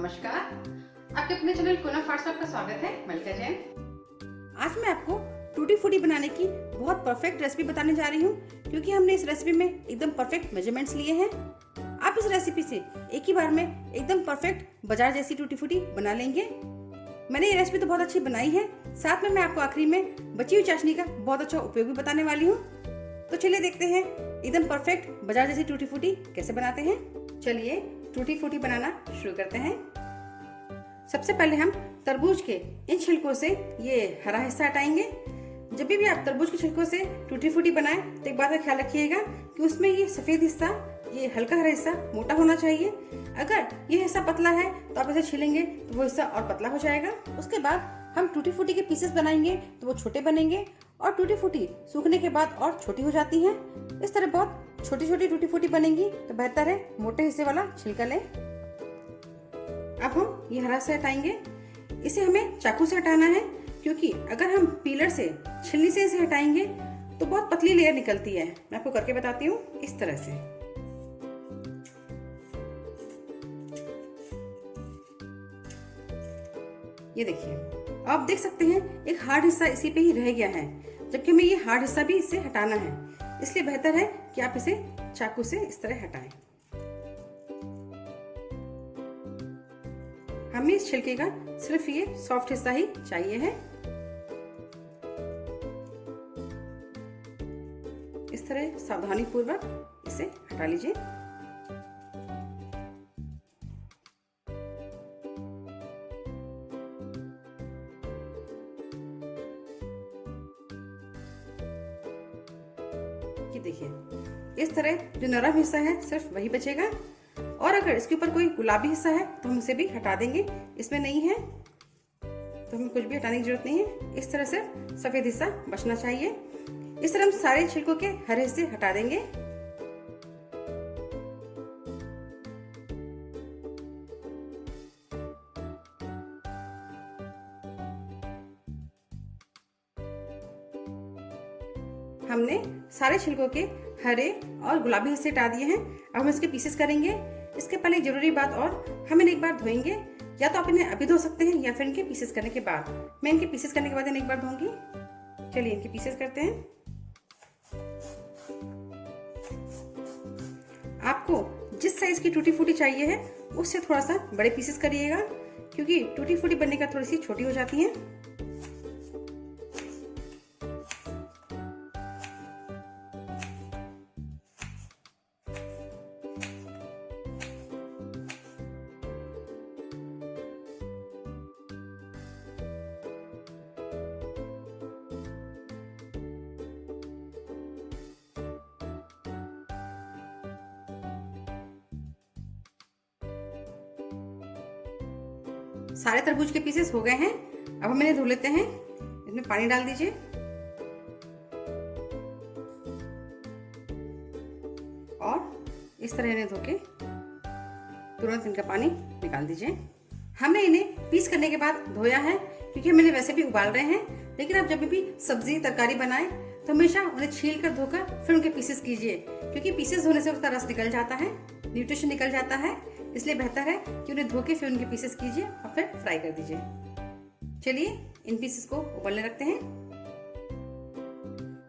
नमस्कार, आपके अपने चैनल कुना फास्ट का स्वागत है। मलिका जैन। आज मैं आपको टूटी फ्रूटी बनाने की बहुत परफेक्ट रेसिपी बताने जा रही हूँ, क्योंकि हमने इस रेसिपी में एकदम परफेक्ट मेजरमेंट्स लिए हैं। आप इस रेसिपी से एक ही बार में एकदम परफेक्ट बाजार जैसी टूटी फ्रूटी बना लेंगे। मैंने ये रेसिपी तो बहुत अच्छी बनाई है, साथ में मैं आपको आखिरी में बची हुई चाशनी का बहुत अच्छा उपयोग भी बताने वाली हूँ। तो चलिए देखते हैं एकदम परफेक्ट बाजार जैसी टूटी फ्रूटी कैसे बनाते हैं। चलिए टूटी फ्रूटी बनाना शुरू करते हैं। सबसे पहले हम तरबूज के इन छिलकों से ये हरा हिस्सा हटाएंगे। जब भी आप तरबूज के छिलकों से टूटी फ्रूटी बनाएं तो एक बात का ख्याल रखिएगा कि उसमें ये सफेद हिस्सा, ये हल्का हरा हिस्सा मोटा होना चाहिए। अगर ये हिस्सा पतला है तो आप इसे छीलेंगे तो वो हिस्सा और पतला हो जाएगा। उसके बाद हम टूटी फ्रूटी के पीसेस बनाएंगे तो वो छोटे बनेंगे, और टूटी फ्रूटी सूखने के बाद और छोटी हो जाती हैं। इस तरह बहुत छोटी छोटी टूटी फ्रूटी बनेंगी तो बेहतर है मोटे हिस्से वाला छिलका लें। अब हम ये हरा से हटाएंगे। इसे हमें चाकू से हटाना है, क्योंकि अगर हम पीलर से, छिलनी से इसे हटाएंगे तो बहुत पतली लेयर निकलती है। मैं आपको करके बताती हूँ इस तरह से। ये देखिए, आप देख सकते हैं एक हार्ड हिस्सा इसी पे ही रह गया है, जबकि हमें ये हार्ड हिस्सा भी इससे हटाना है। इसलिए बेहतर है कि आप इसे चाकू से इस तरह हटाएं। हमें इस छिलके का सिर्फ ये सॉफ्ट हिस्सा ही चाहिए है। इस तरह सावधानी पूर्वक इसे हटा लीजिए। ये देखिए, इस तरह जो नरम हिस्सा है सिर्फ वही बचेगा, और अगर इसके ऊपर कोई गुलाबी हिस्सा है तो हम उसे भी हटा देंगे। इसमें नहीं है तो हमें कुछ भी हटाने की जरूरत नहीं है। इस तरह से सफेद हिस्सा बचना चाहिए। इस तरह हम सारे छिलकों के हरे हिस्से हटा देंगे। हमने सारे छिलकों के हरे और गुलाबी हिस्से हटा दिए हैं। अब हम इसके पीसेस करेंगे। इसके पहले एक जरूरी बात और, हम इन्हें एक बार धोएंगे। या तो आप इन्हें अभी धो सकते हैं या फिर इनके पीसेस करने के बाद। मैं इनके पीसेस करने के बाद इन्हें एक बार धोऊंगी। चलिए इनके पीसेस करते हैं। आपको जिस साइज की टूटी फ्रूटी चाहिए है उससे थोड़ा सा बड़े पीसेस करिएगा, क्योंकि टूटी फ्रूटी बनने का थोड़ी सी छोटी हो जाती है। सारे तरबूज के पीसेस हो गए हैं। अब हम इन्हें धो लेते हैं। इसमें पानी डाल दीजिए और इस तरह इन्हें धो के तुरंत इनका पानी निकाल दीजिए। हमने इन्हें पीस करने के बाद धोया है, क्योंकि हम इन्हें वैसे भी उबाल रहे हैं। लेकिन आप जब भी सब्जी तरकारी बनाएं तो हमेशा उन्हें छील कर धोकर फिर उनके पीसेस कीजिए, क्योंकि पीसेस धोने से उसका रस निकल जाता है, न्यूट्रिशन निकल जाता है। इसलिए बेहतर है कि उन्हें धो के फिर उनके पीसेस कीजिए और फिर फ्राई कर दीजिए। चलिए इन पीसेस को उबलने रखते हैं।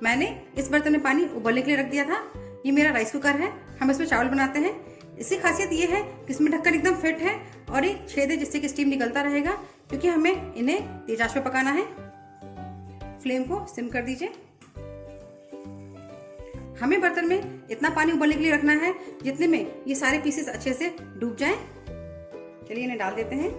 मैंने इस बर्तन में पानी उबलने के लिए रख दिया था। ये मेरा राइस कुकर है, हम इसमें चावल बनाते हैं। इसकी खासियत ये है कि इसमें ढक्कन एकदम फिट है और एक छेद है जिससे कि स्टीम निकलता रहेगा, क्योंकि हमें इन्हें तेज आंच पे पकाना है। फ्लेम को सिम कर दीजिए। हमें बर्तन में इतना पानी उबलने के लिए रखना है जितने में ये सारे पीसेस अच्छे से डूब जाएं। चलिए इन्हें डाल देते हैं।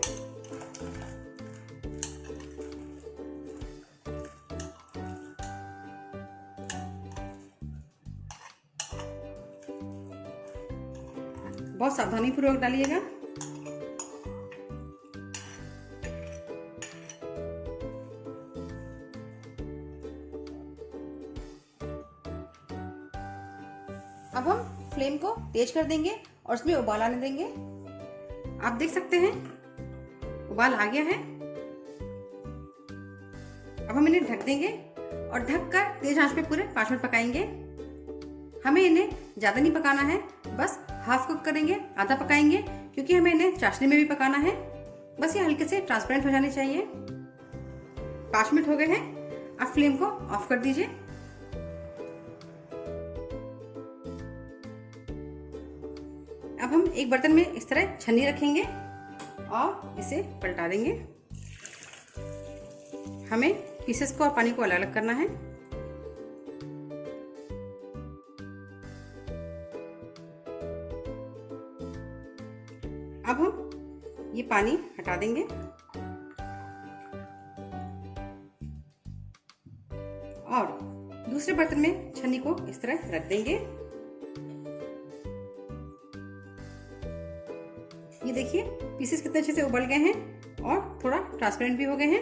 बहुत सावधानी पूर्वक डालिएगा। अब हम फ्लेम को तेज कर देंगे और इसमें उबाल आने देंगे। आप देख सकते हैं उबाल आ गया है। अब हम इन्हें ढक देंगे और ढककर तेज आंच पे पूरे 5 मिनट पकाएंगे। हमें इन्हें ज्यादा नहीं पकाना है, बस हाफ कुक करेंगे, आधा पकाएंगे, क्योंकि हमें इन्हें चाशनी में भी पकाना है। बस ये हल्के से ट्रांसपेरेंट हो जाने चाहिए। 5 मिनट हो गए हैं। अब फ्लेम को ऑफ कर दीजिए। अब हम एक बर्तन में इस तरह छन्नी रखेंगे और इसे पलटा देंगे। हमें पीसेस को और पानी को अलग अलग करना है। अब हम ये पानी हटा देंगे और दूसरे बर्तन में छन्नी को इस तरह रख देंगे। ये देखिए पीसेस कितने अच्छे से उबल गए हैं और थोड़ा ट्रांसपेरेंट भी हो गए हैं।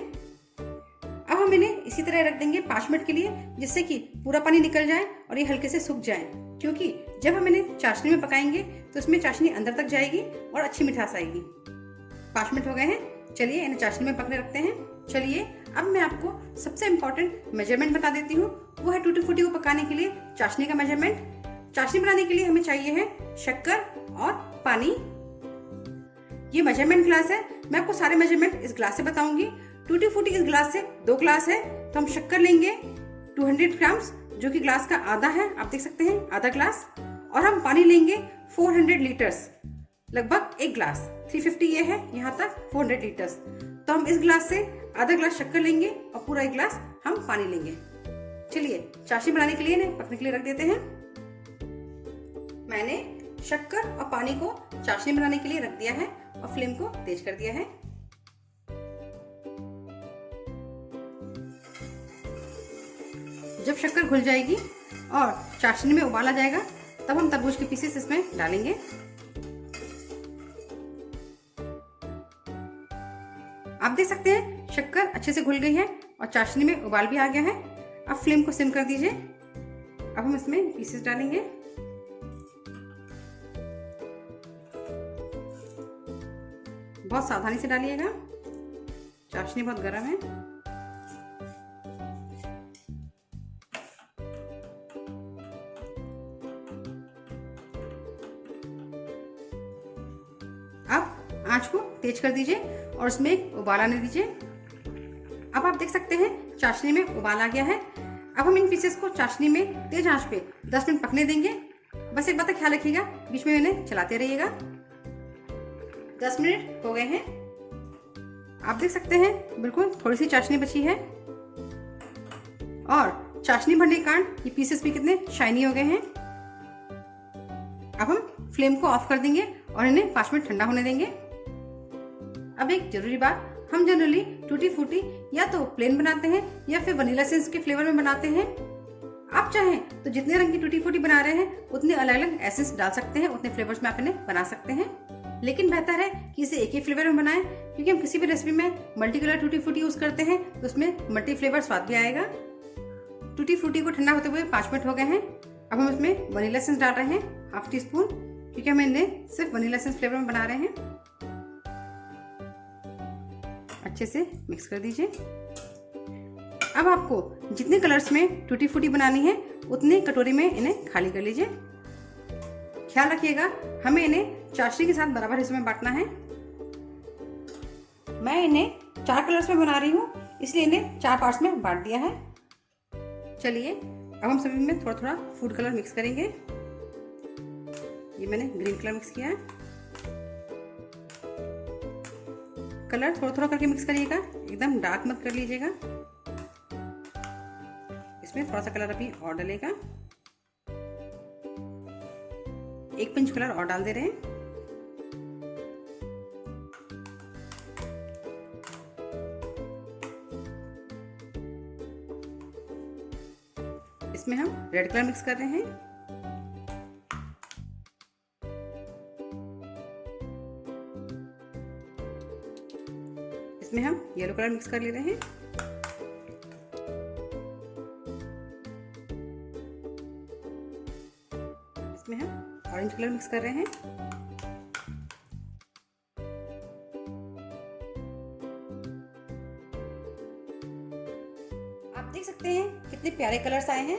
अब हम इन्हें इसी तरह रख देंगे 5 मिनट के लिए, जिससे कि पूरा पानी निकल जाए और ये हल्के से सूख जाए। क्योंकि जब हम इन्हें चाशनी में पकाएंगे तो इसमें चाशनी अंदर तक जाएगी और अच्छी मिठास आएगी। 5 मिनट हो गए हैं। चलिए इन्हें चाशनी में पकने रखते हैं। चलिए अब मैं आपको सबसे इम्पोर्टेंट मेजरमेंट बता देती हूँ। वो है टूटी फ्रूटी को पकाने के लिए चाशनी का मेजरमेंट। चाशनी बनाने के लिए हमें चाहिए है शक्कर और पानी। ये मेजरमेंट ग्लास है। मैं आपको सारे मेजरमेंट इस ग्लास से बताऊंगी। टूटी फ्रूटी इस ग्लास से 2 ग्लास है, तो हम शक्कर लेंगे 200 ग्राम्स, जो कि ग्लास का आधा है। आप देख सकते हैं आधा ग्लास। और हम पानी लेंगे 400 लीटर्स, लगभग 1 ग्लास। 350 ये है, यहाँ तक 400 लीटर्स। तो हम इस ग्लास से आधा ग्लास शक्कर लेंगे और पूरा 1 ग्लास हम पानी लेंगे। चलिए चाशनी बनाने के लिए इन्हें पकने के लिए रख देते हैं। मैंने शक्कर और पानी को चाशनी बनाने के लिए रख दिया है और फ्लेम को तेज कर दिया है। जब शक्कर घुल जाएगी और चाशनी में उबाल आ जाएगा, तब हम तरबूज के पीसेस इसमें डालेंगे। आप देख सकते हैं शक्कर अच्छे से घुल गई है और चाशनी में उबाल भी आ गया है। अब फ्लेम को सिम कर दीजिए। अब हम इसमें पीसेस डालेंगे। बहुत सावधानी से डालिएगा, चाशनी बहुत गर्म है। अब आंच को तेज कर दीजिए और उसमें एक उबाल आने दीजिए। अब आप देख सकते हैं चाशनी में उबाल आ गया है। अब हम इन पीसेस को चाशनी में तेज आंच पे 10 मिनट पकने देंगे। बस एक बात का ख्याल रखिएगा, बीच में इन्हें चलाते रहिएगा। 10 मिनट हो गए हैं। आप देख सकते हैं बिल्कुल थोड़ी सी चाशनी बची है और चाशनी भरने के कारण ये पीसेस भी कितने शाइनी हो गए हैं। अब हम फ्लेम को ऑफ कर देंगे और इन्हें 5 मिनट ठंडा होने देंगे। अब एक जरूरी बात, हम जनरली टूटी फ्रूटी या तो प्लेन बनाते हैं या फिर वनीला एसेंस के फ्लेवर में बनाते हैं। आप चाहें तो जितने रंग की टूटी फ्रूटी बना रहे हैं उतने अलग अलग एसेंस डाल सकते हैं, उतने फ्लेवर्स में आप इन्हें बना सकते हैं। लेकिन बेहतर है कि इसे एक ही फ्लेवर में बनाएं, क्योंकि हम किसी भी रेसिपी में multi colour tutti frutti use करते हैं तो उसमें मल्टी फ्लेवर स्वाद भी आएगा। टूटी फ्रूटी को ठंडा होते हुए 5 मिनट हो गए हैं। अब हम इसमें वनीला एसेंस डाल रहे हैं 1/2 टीस्पून, क्योंकि हम इन्हें सिर्फ वनीला एसेंस फ्लेवर में बना रहे हैं। अच्छे से मिक्स कर दीजिए। अब आपको जितने कलर्स में टूटी फ्रूटी बनानी है उतने कटोरी में इन्हें खाली कर लीजिए। ख्याल रखिएगा हमें इन्हें चाशनी के साथ बराबर हिस्सों में बांटना है। मैं इन्हें 4 कलर्स में बना रही हूँ, इसलिए इन्हें 4 पार्ट्स में बांट दिया है। चलिए अब हम सभी में थोड़ा थोड़ा फूड कलर मिक्स करेंगे। ये मैंने ग्रीन कलर मिक्स किया है। कलर थोड़ा थोड़ा करके मिक्स करिएगा, एकदम डार्क मत कर लीजिएगा। इसमें थोड़ा सा कलर अभी और डलेगा। 1 पिंच कलर और डाल दे रहे हैं। इसमें हम रेड कलर मिक्स कर रहे हैं। इसमें हम येलो कलर मिक्स कर ले रहे हैं। इसमें हम ऑरेंज कलर मिक्स कर रहे हैं। आप देख सकते हैं कितने प्यारे कलर्स आए हैं।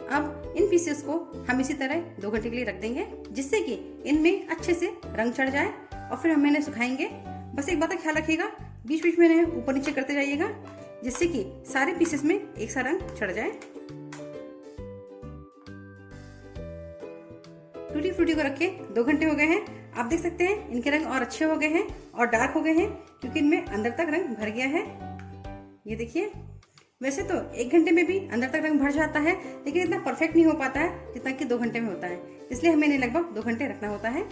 अब इन पीसेस को हम इसी तरह 2 घंटे के लिए रख देंगे, जिससे कि इनमें अच्छे से रंग चढ़ जाए और फिर हम इन्हें सुखाएंगे। बस एक बात का ख्याल रखिएगा, बीच बीच में इन्हें ऊपर नीचे करते जाइएगा जिससे कि सारे पीसेस में एक सा रंग चढ़ जाए। टूटी फ्रूटी को रखे 2 घंटे हो गए हैं। आप देख सकते हैं इनके रंग और अच्छे हो गए हैं और डार्क हो गए हैं क्योंकि इनमें अंदर तक रंग भर गया है। ये देखिए, वैसे तो 1 घंटे में भी अंदर तक रंग भर जाता है, लेकिन इतना परफेक्ट नहीं हो पाता है जितना कि 2 घंटे में होता है, इसलिए हमें इन्हें लगभग 2 घंटे रखना होता है।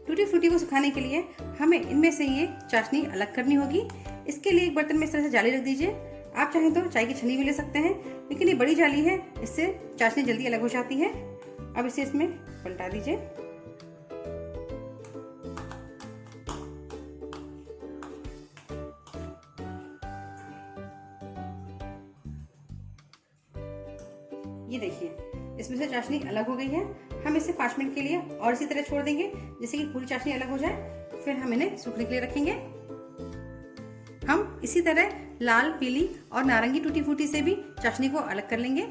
टूटी फ्रूटी को सुखाने के लिए हमें इनमें से ये चाशनी अलग करनी होगी। इसके लिए एक बर्तन में इस तरह से जाली रख दीजिए। आप चाहें तो चाय की छन्नी भी ले सकते हैं, लेकिन ये बड़ी जाली है, इससे चाशनी जल्दी अलग हो जाती है। अब इसे इसमें पलटा दीजिए। ये देखिए, इसमें से चाशनी अलग हो गई है। हम इसे 5 मिनट के लिए और इसी तरह छोड़ देंगे जिससे कि पूरी चाशनी अलग हो जाए। फिर हम इन्हें सूखने के लिए रखेंगे। हम इसी तरह लाल, पीली और नारंगी टूटी फ्रूटी से भी चाशनी को अलग कर लेंगे,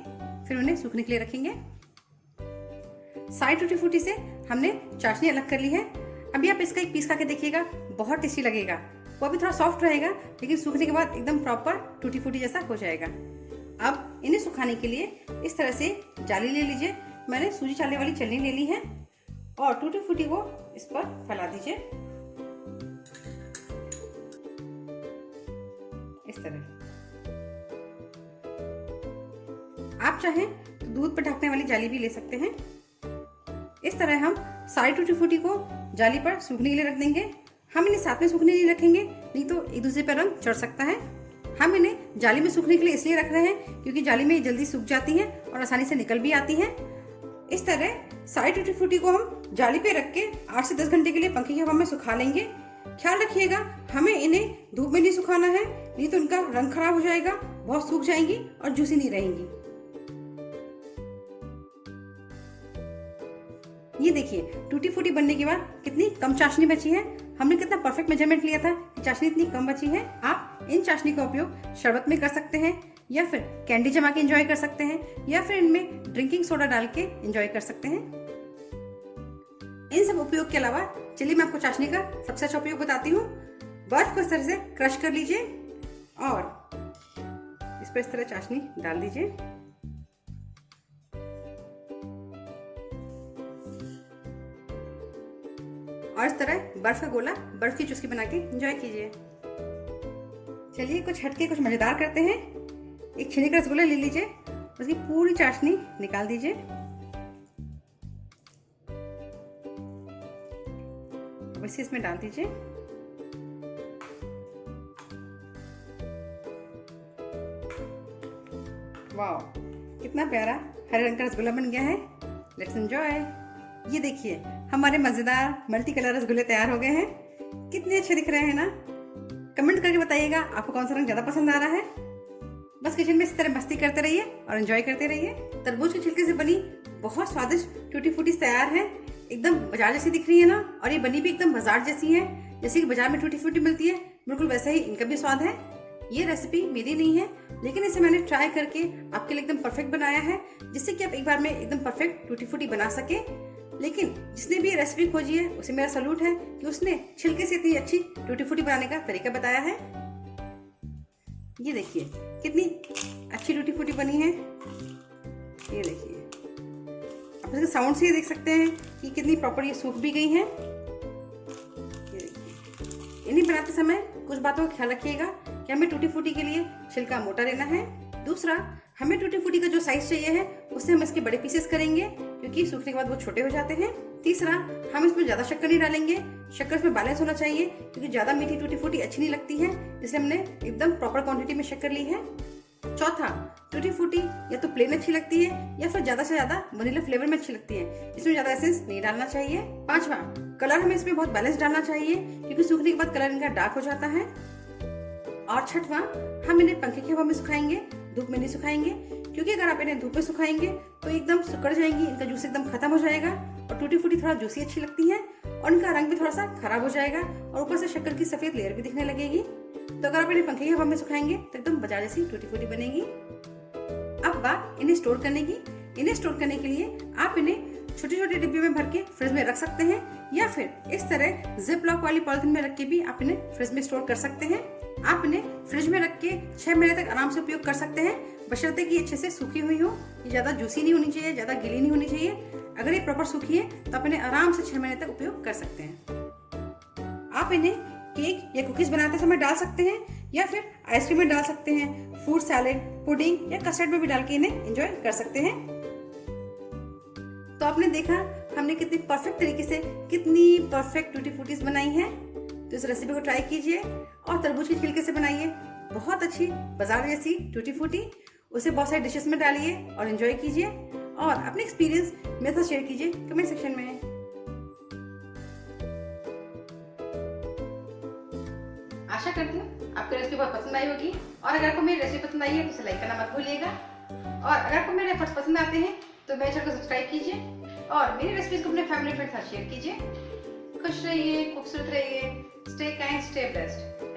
फिर उन्हें सूखने के लिए रखेंगे। सारी टूटी फ्रूटी से हमने चाशनी अलग कर ली है। अभी आप इसका एक पीस खा के देखिएगा, बहुत टेस्टी लगेगा। वो अभी थोड़ा सॉफ्ट रहेगा, लेकिन सूखने के बाद एकदम प्रॉपर टूटी फ्रूटी जैसा हो जाएगा। अब इन्हें सुखाने के लिए इस तरह से जाली ले लीजिए। मैंने सूजी चालने वाली छलनी ले ली है और टूटी फ्रूटी को इस पर फैला दीजिए इस तरह। आप चाहें तो दूध पर ढकने वाली जाली भी ले सकते हैं। इस तरह हम सारी टूटी फ्रूटी को जाली पर सूखने के लिए रख देंगे। हम इन्हें साथ में सूखने नहीं रखेंगे, नहीं तो एक दूसरे पर रंग चढ़ सकता है। हम इन्हें जाली में सूखने के लिए इसलिए रख रहे हैं क्योंकि जाली में जल्दी सूख जाती है और आसानी से निकल भी आती है। इस तरह सारी टूटी फ्रूटी को हम जाली पे रख के 8 से 10 घंटे के लिए पंखे की हवा में सुखा लेंगे। ख्याल रखिएगा, हमें इन्हें धूप में नहीं सुखाना है, नहीं तो उनका रंग खराब हो जाएगा, बहुत सूख जाएंगी और जूसी नहीं रहेंगी। ये देखिए, टूटी फ्रूटी बनने के बाद कितनी कम चाशनी बची है। हमने कितना परफेक्ट मेजरमेंट लिया था कि चाशनी इतनी कम बची है। आप इन चाशनी का उपयोग शरबत में कर सकते हैं, या फिर कैंडी जमा के एंजॉय कर सकते हैं, या फिर इनमें ड्रिंकिंग सोडा डाल के एंजॉय कर सकते हैं। इन सब उपयोग के अलावा चलिए मैं आपको चाशनी का सबसे अच्छा उपयोग बताती हूँ। बर्फ को इस तरह से क्रश कर लीजिए और इस पर इस तरह चाशनी डाल दीजिए। और इस तरह बर्फ का गोला, बर्फ की चुस्की बना के एंजॉय कीजिए। चलिए कुछ हटके कुछ मजेदार करते हैं। एक छेने का रसगुल्ला ले लीजिए, उसकी पूरी चाशनी निकाल दीजिए। अब इसे इसमें डाल दीजिए। वाह, कितना प्यारा हरे रंग का रसगुल्ला बन गया है। Let's enjoy. ये देखिए, हमारे मजेदार मल्टी कलर रसगुल्ले तैयार हो गए हैं। कितने अच्छे दिख रहे हैं ना। कमेंट करके बताइएगा आपको कौन सा रंग ज्यादा पसंद आ रहा है। बस किचन में इस तरह मस्ती करते रहिए और एंजॉय करते रहिए। तरबूज के छिलके से बनी बहुत स्वादिष्ट टूटी फ्रूटी तैयार है। एकदम बाजार जैसी दिख रही है ना, और ये बनी भी एकदम बाजार जैसी है। जैसे कि बाजार में टूटी फ्रूटी मिलती है, बिल्कुल वैसा ही इनका भी स्वाद है। ये रेसिपी मेरी नहीं है, लेकिन इसे मैंने ट्राई करके आपके लिए एकदम परफेक्ट बनाया है, जिससे कि आप एक बार में एकदम परफेक्ट टूटी फ्रूटी बना सके। लेकिन जिसने भी ये रेसिपी खोजी है उसे मेरा सैल्यूट है कि उसने छिलके से इतनी अच्छी टूटी फ्रूटी बनाने का तरीका बताया है। ये देखिए कितनी अच्छी टूटी फ्रूटी बनी है। ये देखिए, आप इसके साउंड से ये देख सकते हैं कि कितनी प्रॉपर ये सूख भी गई है। ये देखिए, इन्हें बनाते समय कुछ बातों का ख्याल रखिएगा कि हमें टूटी फ्रूटी के लिए छिलका मोटा लेना है। दूसरा, हमें टूटी फ्रूटी का जो साइज चाहिए है उससे हम इसके बड़े पीसेस करेंगे, क्योंकि सूखने के बाद वो छोटे हो जाते हैं। तीसरा, हम इसमें ज्यादा शक्कर नहीं डालेंगे। शक्कर इसमें बैलेंस होना चाहिए, क्योंकि ज्यादा मीठी टूटी फ्रूटी अच्छी नहीं लगती है, इसलिए हमने एकदम प्रॉपर क्वांटिटी में शक्कर ली है। चौथा, टूटी फ्रूटी या तो प्लेन अच्छी लगती है या फिर ज्यादा से ज्यादा वनीला फ्लेवर में अच्छी लगती है, इसमें ज्यादा एसेंस नहीं डालना चाहिए। पांचवा, कलर हमें इसमें बहुत बैलेंस डालना चाहिए, क्योंकि सूखने के बाद कलर इनका डार्क हो जाता है। और छठवां, हम इन्हें पंखे की हवा में सुखाएंगे, धूप में नहीं सुखाएंगे, क्योंकि अगर आप इन्हें धूप में सुखाएंगे तो एकदम सुकड़ जाएंगी, इनका जूस एकदम खत्म हो जाएगा और टूटी फ्रूटी थोड़ा जूसी अच्छी लगती है और इनका रंग भी थोड़ा सा खराब हो जाएगा और ऊपर से शक्कर की सफेद लेयर भी दिखने लगेगी। तो अगर आप इन्हें पंखे की हवा में सुखाएंगे तो एकदम बाजार जैसी टूटी फ्रूटी बनेगी। अब बात इन्हें स्टोर करने की। इन्हें स्टोर करने के लिए आप इन्हें छोटी छोटी डिब्बी में भर के फ्रिज में रख सकते हैं, या फिर इस तरह जिप लॉक वाली पॉलिथीन में रख के भी आप इन्हें फ्रिज में स्टोर कर सकते हैं। आप इन्हें फ्रिज में रख के 6 महीने तक आराम से उपयोग कर सकते हैं, बशर्ते कि अच्छे से सूखी हुई हो। ये ज्यादा जूसी नहीं होनी चाहिए, ज्यादा गीली नहीं होनी चाहिए। अगर ये प्रॉपर सूखी है तो आप इन्हें आराम से 6 महीने तक उपयोग कर सकते हैं। आप इन्हें केक या कुकीज बनाते समय डाल सकते हैं, या फिर आइसक्रीम में डाल सकते हैं, फ्रूट सैलेड, पुडिंग या कस्टर्ड में भी डाल के इन्हें एंजॉय कर सकते हैं। तो आपने देखा हमने कितनी परफेक्ट तरीके से कितनी परफेक्ट टूटी फ्रूटीज बनाई हैं। तो इस रेसिपी को ट्राई कीजिए और तरबूज के छिलके से बनाइए बहुत अच्छी बाजार जैसी टूटी फ्रूटी। उसे बहुत सारे डिशेस में डालिए और एंजॉय कीजिए, और अपने एक्सपीरियंस मेरे साथ शेयर कीजिए कमेंट सेक्शन में। आशा करती हूँ आपको रेसिपी बहुत पसंद आई होगी, और अगर आपको मेरी रेसिपी पसंद आई है तो इसे लाइक करना मत भूलिएगा। और अगर आपको मेरे एफर्ट्स पसंद आते हैं तो मेरे चैनल को सब्सक्राइब कीजिए और मेरी रेसिपीज को अपने फैमिली फ्रेंड्स के साथ शेयर कीजिए। खुश रहिए, खूबसूरत रहिए, स्टे काइंड, स्टे ब्लेस्ड।